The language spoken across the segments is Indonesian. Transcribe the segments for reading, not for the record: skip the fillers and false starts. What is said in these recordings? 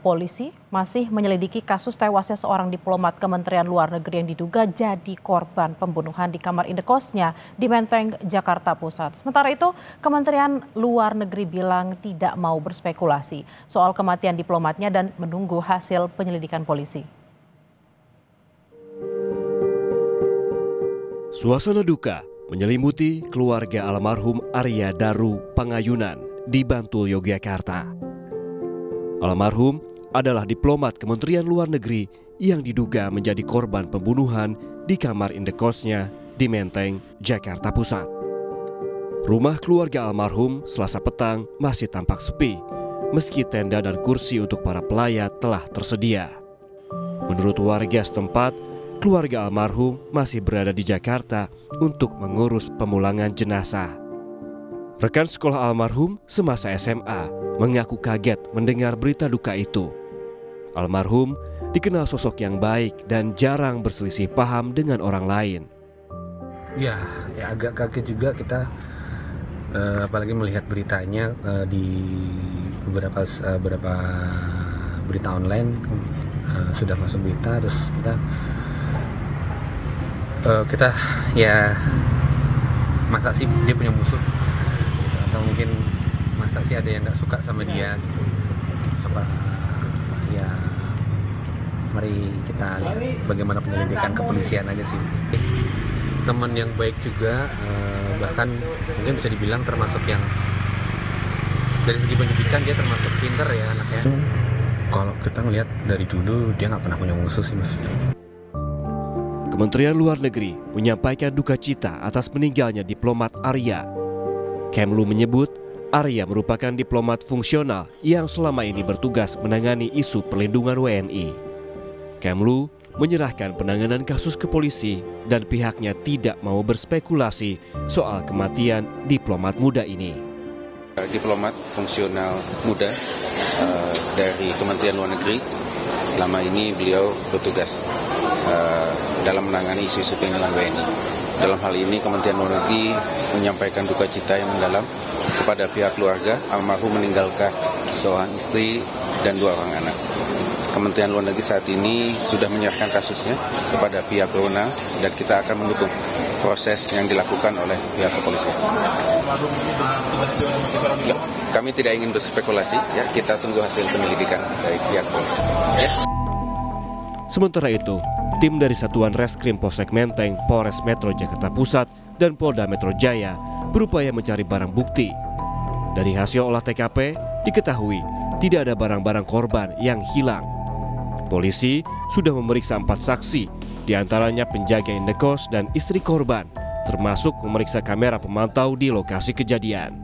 Polisi masih menyelidiki kasus tewasnya seorang diplomat Kementerian Luar Negeri yang diduga jadi korban pembunuhan di kamar indekosnya di Menteng, Jakarta Pusat. Sementara itu, Kementerian Luar Negeri bilang tidak mau berspekulasi soal kematian diplomatnya dan menunggu hasil penyelidikan polisi. Suasana duka menyelimuti keluarga almarhum Arya Daru Pangayunan di Bantul, Yogyakarta. Almarhum adalah diplomat Kementerian Luar Negeri yang diduga menjadi korban pembunuhan di kamar indekosnya di Menteng, Jakarta Pusat. Rumah keluarga almarhum Selasa petang masih tampak sepi, meski tenda dan kursi untuk para pelayat telah tersedia. Menurut warga setempat, keluarga almarhum masih berada di Jakarta untuk mengurus pemulangan jenazah. Rekan sekolah almarhum semasa SMA mengaku kaget mendengar berita duka itu. Almarhum dikenal sosok yang baik dan jarang berselisih paham dengan orang lain. Ya agak kaget juga kita, apalagi melihat beritanya di beberapa berita online sudah masuk berita, terus kita ya masa sih dia punya musuh, atau mungkin masa sih ada yang nggak suka sama dia gitu. Ya mari kita lihat bagaimana penyelidikan kepolisian aja sih. Teman yang baik juga, bahkan mungkin bisa dibilang termasuk yang dari segi pendidikan dia termasuk pinter ya anaknya. Kalau kita ngelihat dari dulu dia nggak pernah punya musuh sih mas. Kementerian Luar Negeri menyampaikan duka cita atas meninggalnya diplomat Arya. Kemlu menyebut Arya merupakan diplomat fungsional yang selama ini bertugas menangani isu perlindungan WNI. Kemlu menyerahkan penanganan kasus ke polisi dan pihaknya tidak mau berspekulasi soal kematian diplomat muda ini. Diplomat fungsional muda dari Kementerian Luar Negeri, selama ini beliau bertugas dalam menangani isu-isu perlindungan WNI. Dalam hal ini Kementerian Luar Negeri menyampaikan duka cita yang mendalam kepada pihak keluarga almarhum meninggalkan seorang istri dan 2 orang anak. Kementerian Luar Negeri saat ini sudah menyerahkan kasusnya kepada pihak berwenang dan kita akan mendukung proses yang dilakukan oleh pihak kepolisian. Ya, kami tidak ingin berspekulasi, ya kita tunggu hasil penyelidikan dari pihak polisi. Ya. Sementara itu, tim dari Satuan Reskrim Polsek Menteng, Polres Metro Jakarta Pusat, dan Polda Metro Jaya berupaya mencari barang bukti. Dari hasil olah TKP, diketahui tidak ada barang-barang korban yang hilang. Polisi sudah memeriksa 4 saksi, diantaranya penjaga indekos dan istri korban, termasuk memeriksa kamera pemantau di lokasi kejadian.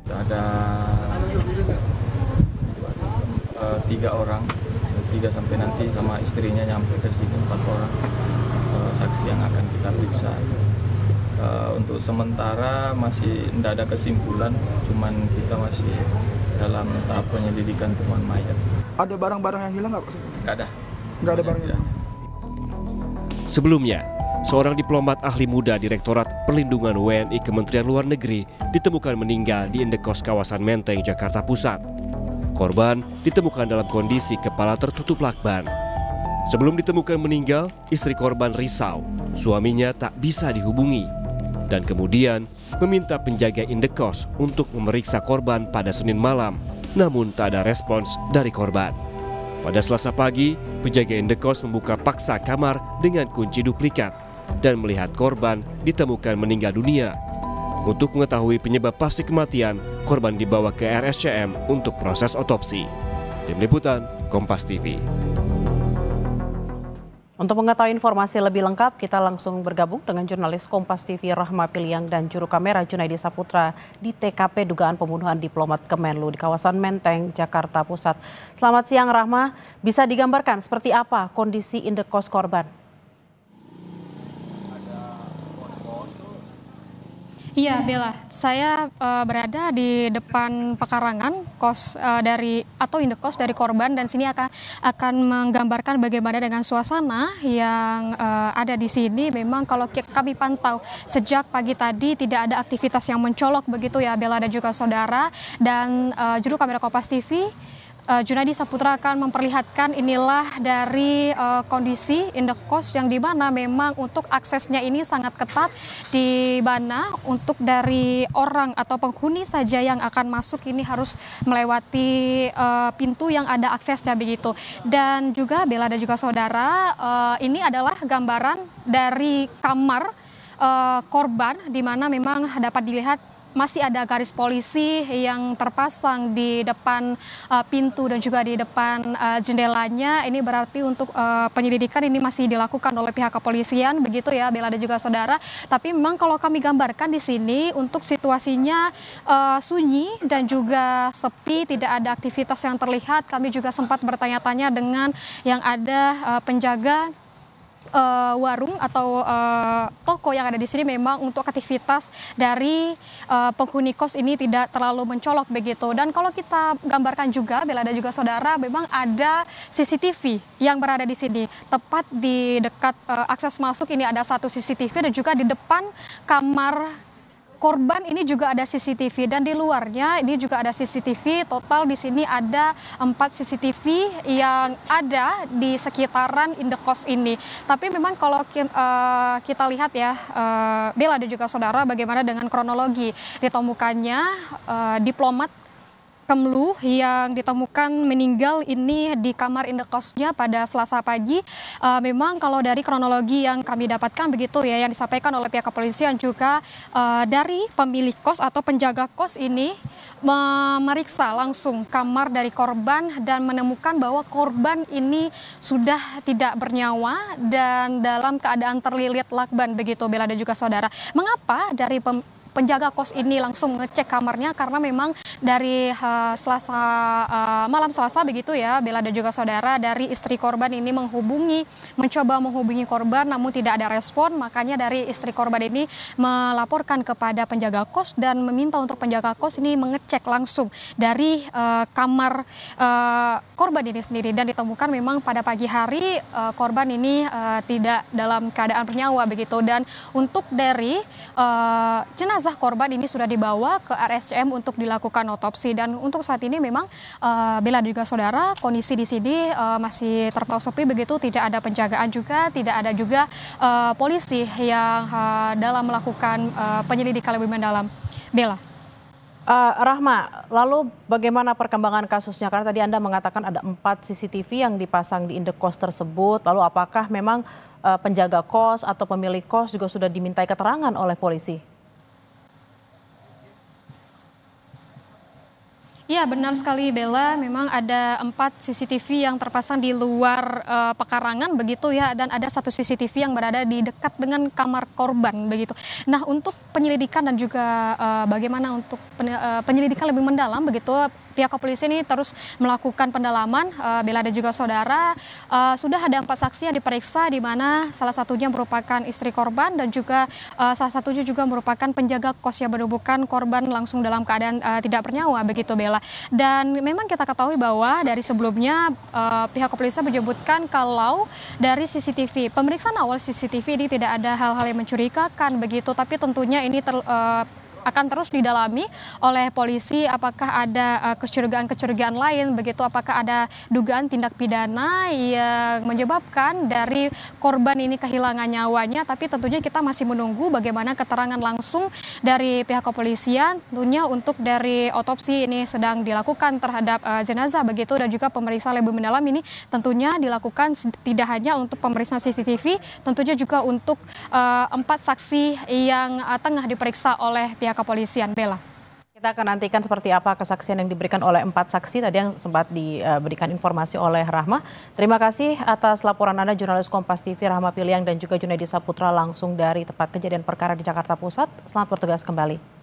Ada 3 orang. 3 sampai nanti sama istrinya nyampe ke sini 4 orang saksi yang akan kita periksa. Untuk sementara masih tidak ada kesimpulan, cuman kita masih dalam tahap penyelidikan temuan mayat. Ada barang-barang yang hilang nggak Pak? Nggak ada. Nggak ada barang hilang. Sebelumnya, seorang diplomat ahli muda Direktorat Perlindungan WNI Kementerian Luar Negeri ditemukan meninggal di indekos kawasan Menteng, Jakarta Pusat. Korban ditemukan dalam kondisi kepala tertutup lakban. Sebelum ditemukan meninggal, istri korban risau, suaminya tak bisa dihubungi, dan kemudian meminta penjaga indekos untuk memeriksa korban pada Senin malam, namun tak ada respons dari korban. Pada Selasa pagi, penjaga indekos membuka paksa kamar dengan kunci duplikat dan melihat korban ditemukan meninggal dunia. Untuk mengetahui penyebab pasti kematian, korban dibawa ke RSCM untuk proses otopsi. Tim Liputan, Kompas TV. Untuk mengetahui informasi lebih lengkap, kita langsung bergabung dengan jurnalis Kompas TV Rahma Piliang dan juru kamera Junaidi Saputra di TKP dugaan pembunuhan diplomat Kemenlu di kawasan Menteng, Jakarta Pusat. Selamat siang Rahma, bisa digambarkan seperti apa kondisi indekos korban? Iya Bella, saya berada di depan pekarangan kos indekos dari korban, dan sini akan menggambarkan bagaimana dengan suasana yang ada di sini. Memang kalau kami pantau sejak pagi tadi tidak ada aktivitas yang mencolok begitu ya Bella dan juga saudara, dan juru kamera Kompas TV Junadi Saputra akan memperlihatkan inilah dari kondisi indekos yang di mana memang untuk aksesnya ini sangat ketat, di mana untuk dari orang atau penghuni saja yang akan masuk ini harus melewati pintu yang ada aksesnya begitu. Dan juga Bella dan juga saudara, ini adalah gambaran dari kamar korban di mana memang dapat dilihat masih ada garis polisi yang terpasang di depan pintu dan juga di depan jendelanya. Ini berarti untuk penyelidikan ini masih dilakukan oleh pihak kepolisian, begitu ya Bella dan juga saudara. Tapi memang kalau kami gambarkan di sini untuk situasinya sunyi dan juga sepi, tidak ada aktivitas yang terlihat. Kami juga sempat bertanya-tanya dengan yang ada penjaga warung atau toko yang ada di sini. Memang untuk aktivitas dari penghuni kos ini tidak terlalu mencolok begitu. Dan kalau kita gambarkan juga Bella dan juga saudara, memang ada CCTV yang berada di sini. Tepat di dekat akses masuk ini ada satu CCTV dan juga di depan kamar korban ini juga ada CCTV, dan di luarnya ini juga ada CCTV. Total di sini ada 4 CCTV yang ada di sekitaran indekos ini. Tapi memang kalau kita lihat ya Bella dan juga saudara, bagaimana dengan kronologi ditemukannya diplomat Kemlu yang ditemukan meninggal ini di kamar indekosnya pada Selasa pagi. Memang kalau dari kronologi yang kami dapatkan begitu ya, yang disampaikan oleh pihak kepolisian juga dari pemilik kos atau penjaga kos ini memeriksa langsung kamar dari korban dan menemukan bahwa korban ini sudah tidak bernyawa dan dalam keadaan terlilit lakban begitu Bella dan juga saudara. Mengapa dari penjaga kos ini langsung ngecek kamarnya? Karena memang dari malam Selasa begitu ya Bella dan juga saudara, dari istri korban ini mencoba menghubungi korban namun tidak ada respon. Makanya dari istri korban ini melaporkan kepada penjaga kos dan meminta untuk penjaga kos ini mengecek langsung dari kamar korban ini sendiri, dan ditemukan memang pada pagi hari korban ini tidak dalam keadaan bernyawa begitu. Dan untuk dari jenazah korban ini sudah dibawa ke RSCM untuk dilakukan otopsi. Dan untuk saat ini memang Bella dan juga saudara, kondisi di sini masih terpantau sepi begitu, tidak ada penjagaan juga, tidak ada juga polisi yang dalam melakukan penyelidikan lebih mendalam. Bella. Rahma, lalu bagaimana perkembangan kasusnya? Karena tadi Anda mengatakan ada 4 CCTV yang dipasang di indekos tersebut. Lalu apakah memang penjaga kos atau pemilik kos juga sudah dimintai keterangan oleh polisi? Ya, benar sekali Bella, memang ada 4 CCTV yang terpasang di luar pekarangan begitu ya, dan ada 1 CCTV yang berada di dekat dengan kamar korban begitu. Nah, untuk penyelidikan dan juga bagaimana untuk penyelidikan lebih mendalam begitu, pihak kepolisian ini terus melakukan pendalaman. Bella dan juga saudara, sudah ada 4 saksi yang diperiksa, di mana salah satunya merupakan istri korban dan juga salah satunya juga merupakan penjaga kos yang menemukan korban langsung dalam keadaan tidak bernyawa begitu Bella. Dan memang kita ketahui bahwa dari sebelumnya pihak kepolisian menyebutkan kalau dari CCTV, pemeriksaan awal CCTV ini tidak ada hal-hal yang mencurigakan begitu, tapi tentunya ini akan terus didalami oleh polisi apakah ada kecurigaan-kecurigaan lain begitu, apakah ada dugaan tindak pidana yang menyebabkan dari korban ini kehilangan nyawanya. Tapi tentunya kita masih menunggu bagaimana keterangan langsung dari pihak kepolisian. Tentunya untuk dari otopsi ini sedang dilakukan terhadap jenazah begitu, dan juga pemeriksaan lebih mendalam ini tentunya dilakukan tidak hanya untuk pemeriksaan CCTV, tentunya juga untuk 4 saksi yang tengah diperiksa oleh pihak kepolisian. Bella. Kita akan nantikan seperti apa kesaksian yang diberikan oleh 4 saksi tadi yang sempat diberikan informasi oleh Rahma. Terima kasih atas laporan Anda, jurnalis Kompas TV Rahma Piliang dan juga Junadi Saputra langsung dari tempat kejadian perkara di Jakarta Pusat. Selamat bertugas kembali.